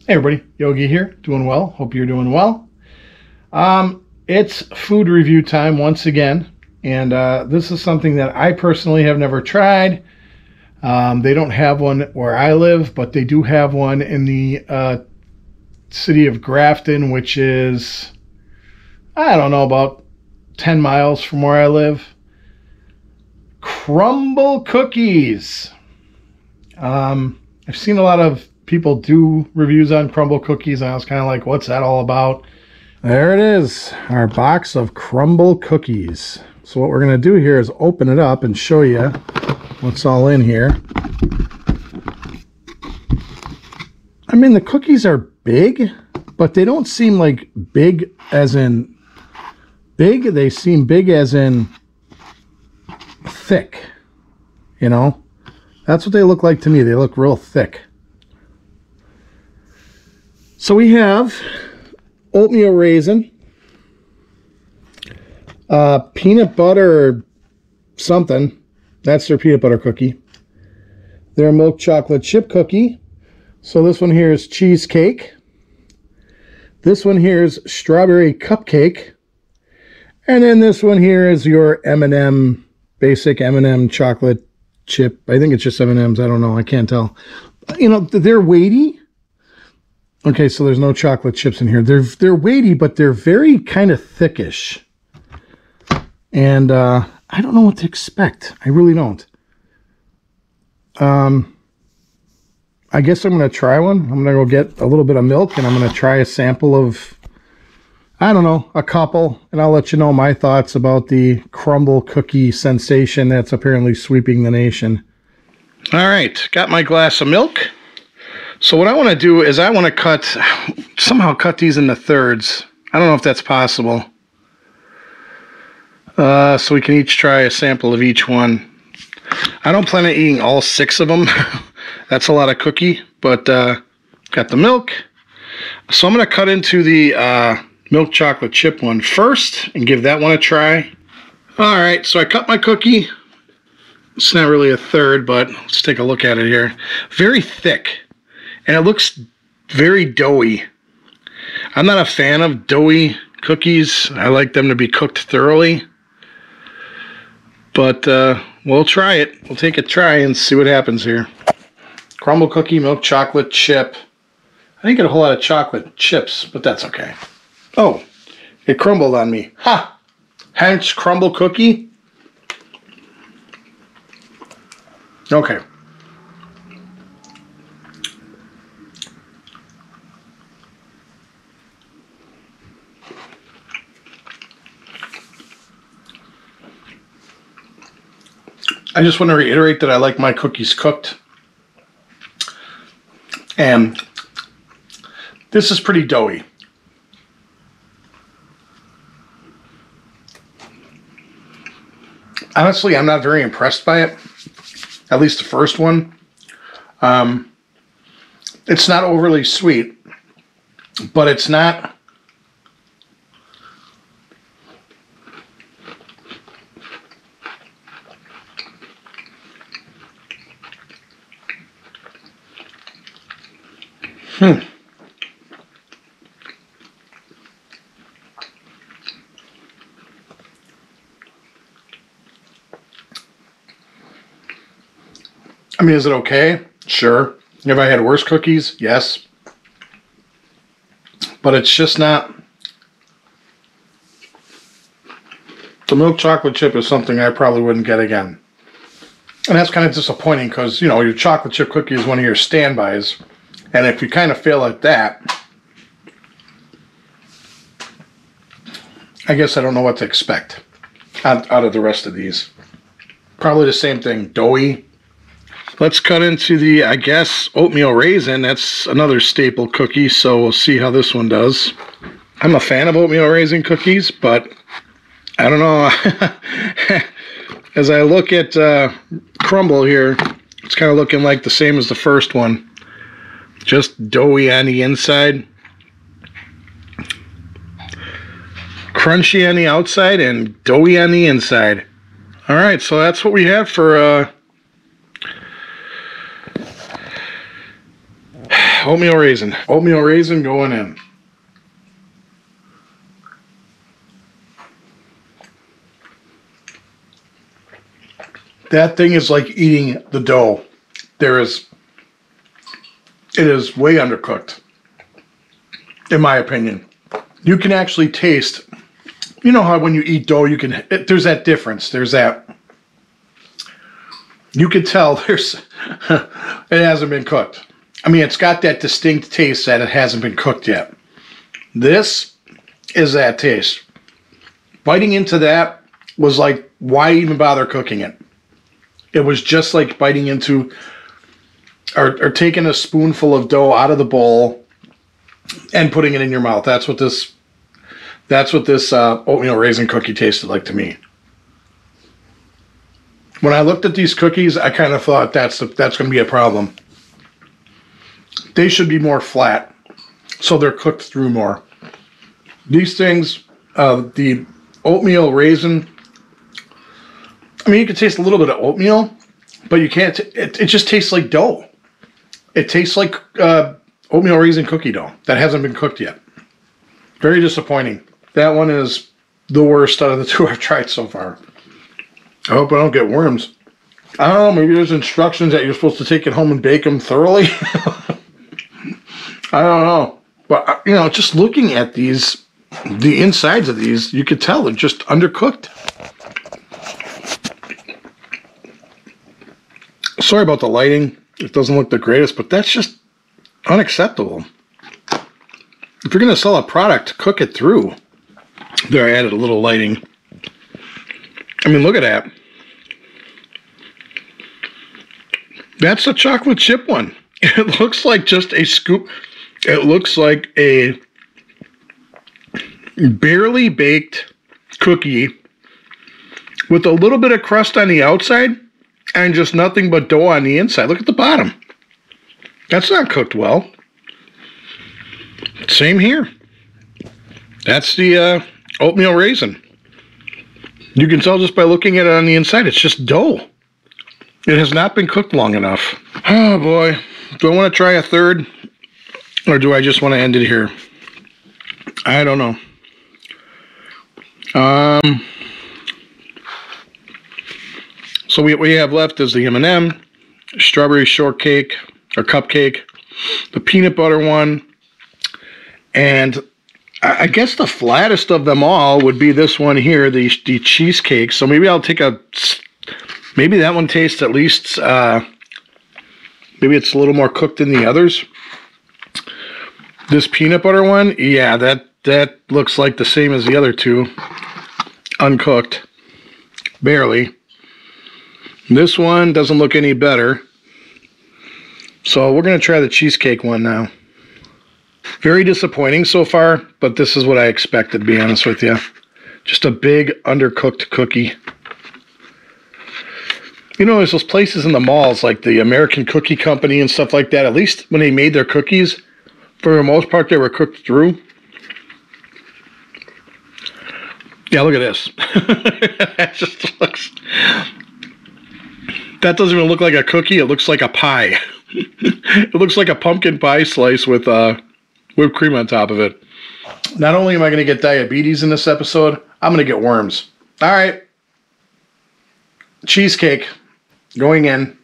Hey everybody, Yogi here, doing well. Hope you're doing well. It's food review time once again, and this is something that I personally have never tried. They don't have one where I live, but they do have one in the city of Grafton, which is, I don't know, about 10 miles from where I live. Crumbl Cookies. I've seen a lot of people do reviews on Crumbl Cookies, and I was kind of like, what's that all about? There it is, our box of Crumbl Cookies. So what we're going to do here is open it up and show you what's all in here. I mean, the cookies are big, but they don't seem like big as in big. They seem big as in thick, you know? That's what they look like to me. They look real thick. So we have oatmeal raisin, peanut butter something. That's their peanut butter cookie. Their milk chocolate chip cookie. So this one here is cheesecake. This one here is strawberry cupcake. And then this one here is your M&M, basic M&M chocolate chip. I think it's just M&Ms. I don't know. I can't tell. You know, they're weighty. Okay, so there's no chocolate chips in here. They're weighty, but they're very kind of thickish. And I don't know what to expect. I really don't. I guess I'm going to try one. I'm going to go get a little bit of milk, and I'm going to try a sample of, I don't know, a couple. And I'll let you know my thoughts about the Crumbl cookie sensation that's apparently sweeping the nation. All right, got my glass of milk. So what I want to do is I want to somehow cut these into thirds. I don't know if that's possible. So we can each try a sample of each one. I don't plan on eating all 6 of them. That's a lot of cookie, but got the milk. So I'm going to cut into the milk chocolate chip one first and give that one a try. All right, so I cut my cookie. It's not really a third, but let's take a look at it here. Very thick. And it looks very doughy. I'm not a fan of doughy cookies. I like them to be cooked thoroughly. But we'll try it. We'll take a try and see what happens here. Crumbl cookie, milk chocolate chip. I didn't get a whole lot of chocolate chips, but that's okay. Oh, it crumbled on me. Ha! Hence Crumbl cookie. Okay. I just want to reiterate that I like my cookies cooked. And this is pretty doughy. Honestly, I'm not very impressed by it. At least the first one. It's not overly sweet, but it's not... I mean, is it okay? Sure. Have I had worse cookies? Yes. But it's just not... The milk chocolate chip is something I probably wouldn't get again. And that's kind of disappointing because, you know, your chocolate chip cookie is one of your standbys. And if you kind of fail at that, I guess I don't know what to expect out of the rest of these. Probably the same thing, doughy. Let's cut into the, I guess, oatmeal raisin. That's another staple cookie, so we'll see how this one does. I'm a fan of oatmeal raisin cookies, but I don't know. As I look at Crumbl here, it's kind of looking like the same as the first one. Just doughy on the inside. Crunchy on the outside and doughy on the inside. Alright, so that's what we have for Oatmeal raisin. Oatmeal raisin going in. That thing is like eating the dough. It is way undercooked, in my opinion. You can actually taste, you know how when you eat dough, there's that difference. There's that, you can tell it hasn't been cooked. I mean, it's got that distinct taste that it hasn't been cooked yet. This is that taste. Biting into that was like, why even bother cooking it? It was just like biting into, or taking a spoonful of dough out of the bowl and putting it in your mouth. That's what this oatmeal raisin cookie tasted like to me. When I looked at these cookies, I kind of thought that's going to be a problem. They should be more flat, so they're cooked through more. These things, the oatmeal raisin, I mean, you can taste a little bit of oatmeal, but you can't, it just tastes like dough. It tastes like oatmeal raisin cookie dough that hasn't been cooked yet. Very disappointing. That one is the worst out of the two I've tried so far. I hope I don't get worms. I don't know, maybe there's instructions that you're supposed to take it home and bake them thoroughly. I don't know. But, you know, just looking at these, the insides of these, you could tell they're just undercooked. Sorry about the lighting. It doesn't look the greatest, but that's just unacceptable. If you're going to sell a product, cook it through. There, I added a little lighting. I mean, look at that. That's a chocolate chip one. It looks like just a scoop. It looks like a barely baked cookie with a little bit of crust on the outside and just nothing but dough on the inside. Look at the bottom. That's not cooked well. Same here. That's the oatmeal raisin. You can tell just by looking at it on the inside, it's just dough. It has not been cooked long enough. Oh boy. Do I want to try a third? Or do I just want to end it here? I don't know. So what we have left is the M&M, strawberry shortcake, or cupcake, the peanut butter one, and I guess the flattest of them all would be this one here, the cheesecake. So maybe I'll take maybe that one tastes at least, maybe it's a little more cooked than the others. This peanut butter one, yeah, that looks like the same as the other two. Uncooked. Barely. This one doesn't look any better. So we're going to try the cheesecake one now. Very disappointing so far, but this is what I expected, to be honest with you. Just a big undercooked cookie. You know, there's those places in the malls, like the American Cookie Company and stuff like that. At least when they made their cookies, for the most part, they were cooked through. Yeah, look at this. That just looks... That doesn't even look like a cookie. It looks like a pie. It looks like a pumpkin pie slice with whipped cream on top of it. Not only am I going to get diabetes in this episode, I'm going to get worms. All right. Cheesecake. Going in.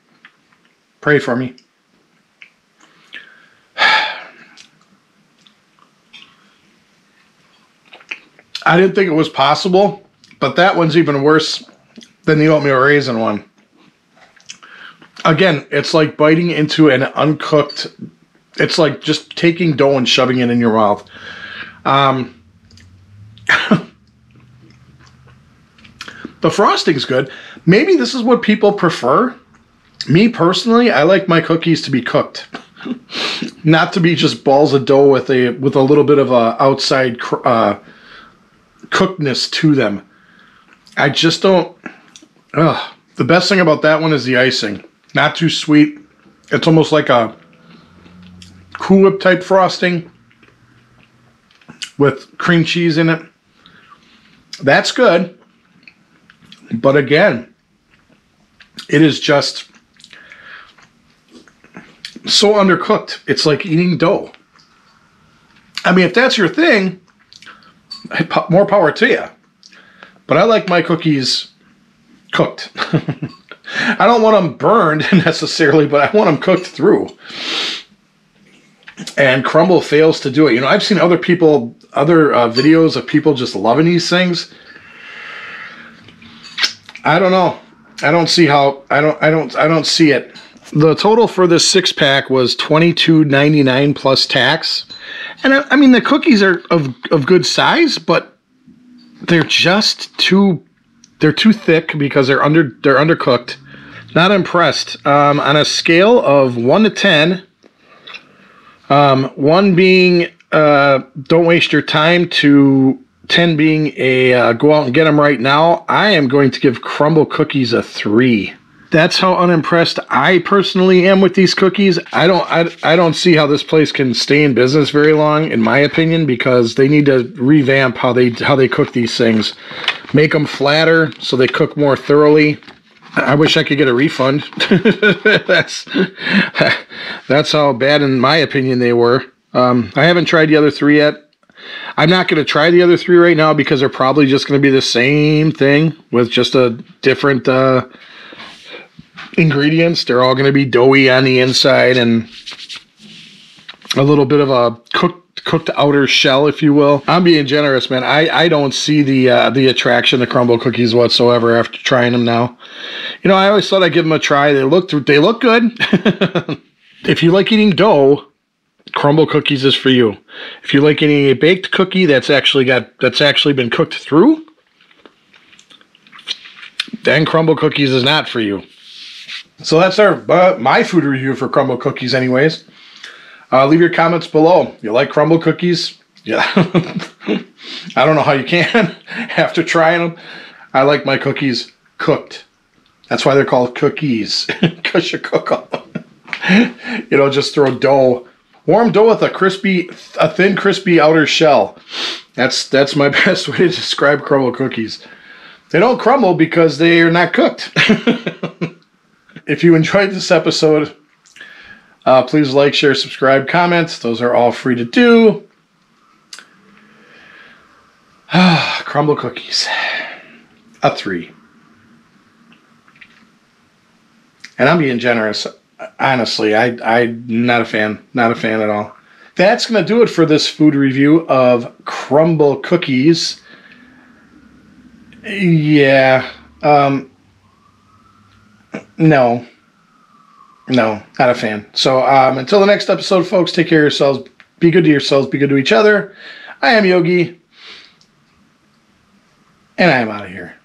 Pray for me. I didn't think it was possible, but that one's even worse than the oatmeal raisin one. Again, it's like biting into an uncooked... It's like just taking dough and shoving it in your mouth. The frosting's good. Maybe this is what people prefer. Me personally, I like my cookies to be cooked. Not to be just balls of dough with a little bit of a outside cookedness to them. I just don't... The best thing about that one is the icing. Not too sweet. It's almost like a Cool Whip type frosting with cream cheese in it. That's good. But again, it is just so undercooked. It's like eating dough. I mean, if that's your thing, more power to you. But I like my cookies cooked. I don't want them burned necessarily, but I want them cooked through. And Crumbl fails to do it. You know, I've seen other videos of people just loving these things. I don't know. I don't see how. I don't see it. The total for this 6-pack was $22.99 plus tax. And I mean, the cookies are of good size, but they're just too thick because they're undercooked. Not impressed. On a scale of 1 to 10, 1 being don't waste your time, to 10 being a go out and get them right now, I am going to give Crumbl Cookies a 3. That's how unimpressed I personally am with these cookies. I don't see how this place can stay in business very long, in my opinion, because they need to revamp how they cook these things. Make them flatter so they cook more thoroughly. I wish I could get a refund. That's how bad, in my opinion, they were. I haven't tried the other 3 yet. I'm not going to try the other 3 right now because they're probably just going to be the same thing with just a different ingredients. They're all going to be doughy on the inside and a little bit of a cooked outer shell, if you will. I'm being generous, man. I don't see the attraction to Crumbl Cookies whatsoever after trying them now. You know, I always thought I'd give them a try. They look good. If you like eating dough, Crumbl Cookies is for you. If you like eating a baked cookie that's actually been cooked through, then Crumbl Cookies is not for you. So that's my food review for Crumbl Cookies anyways. Leave your comments below. You like Crumbl Cookies? Yeah. I don't know how you can after trying them. I like my cookies cooked. That's why they're called cookies, because you cook them. You know, just throw dough. Warm dough with a thin, crispy outer shell. That's my best way to describe Crumbl Cookies. They don't crumble because they are not cooked. If you enjoyed this episode, please like, share, subscribe, comment. Those are all free to do. Crumbl Cookies. A 3. And I'm being generous. Honestly, I'm not a fan. Not a fan at all. That's going to do it for this food review of Crumbl Cookies. Yeah. No, not a fan. So until the next episode, folks, take care of yourselves. Be good to yourselves. Be good to each other. I am Yogi, and I am out of here.